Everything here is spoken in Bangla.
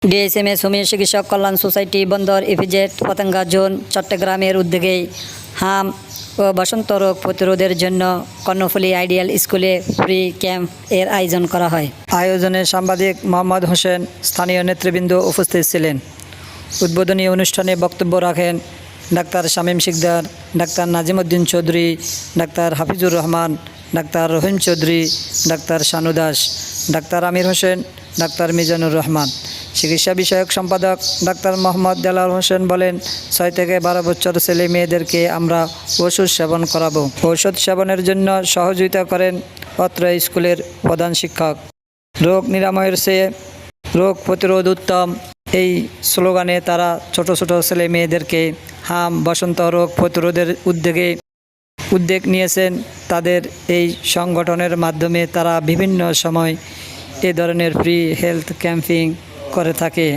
ডিএসএমএস হোমিও চিকিৎসক কল্যাণ সোসাইটি বন্দর ইপিজেড পতেঙ্গা জোন চট্টগ্রামের উদ্যোগে হাম ও বসন্ত রোগ প্রতিরোধের জন্য কর্ণফুলী আইডিয়াল স্কুলে ফ্রি ক্যাম্প এর আয়োজন করা হয়। আয়োজনে সাংবাদিক মোহাম্মদ হোসেন স্থানীয় নেতৃবৃন্দ উপস্থিত ছিলেন। উদ্বোধনী অনুষ্ঠানে বক্তব্য রাখেন doctor Shamim Sikdar, doctor Nazimuddin Chowdhury, doctor Hafizur Rahman, doctor Rahim Chowdhury, doctor Shanu Das, doctor Amir Hossain, doctor Mizanur Rahman. চিকিৎসা বিষয়ক সম্পাদক ডাক্তার মোহাম্মদ দেলাওয়ার হোসেন বলেন, 6 থেকে 12 বছর ছেলে মেয়েদেরকে আমরা ওষুধ সেবন করাবো। ঔষধ সেবনের জন্য সহযোগিতা করেন অত্র স্কুলের প্রধান শিক্ষক। রোগ নিরাময়ের চেয়ে রোগ প্রতিরোধ উত্তম, এই স্লোগানে তারা ছোট ছোট ছেলে মেয়েদেরকে হাম বসন্ত রোগ প্রতিরোধের উদ্যোগ নিয়েছেন। তাদের এই সংগঠনের মাধ্যমে তারা বিভিন্ন সময় এ ধরনের ফ্রি হেলথ ক্যাম্পিং করে থাকে।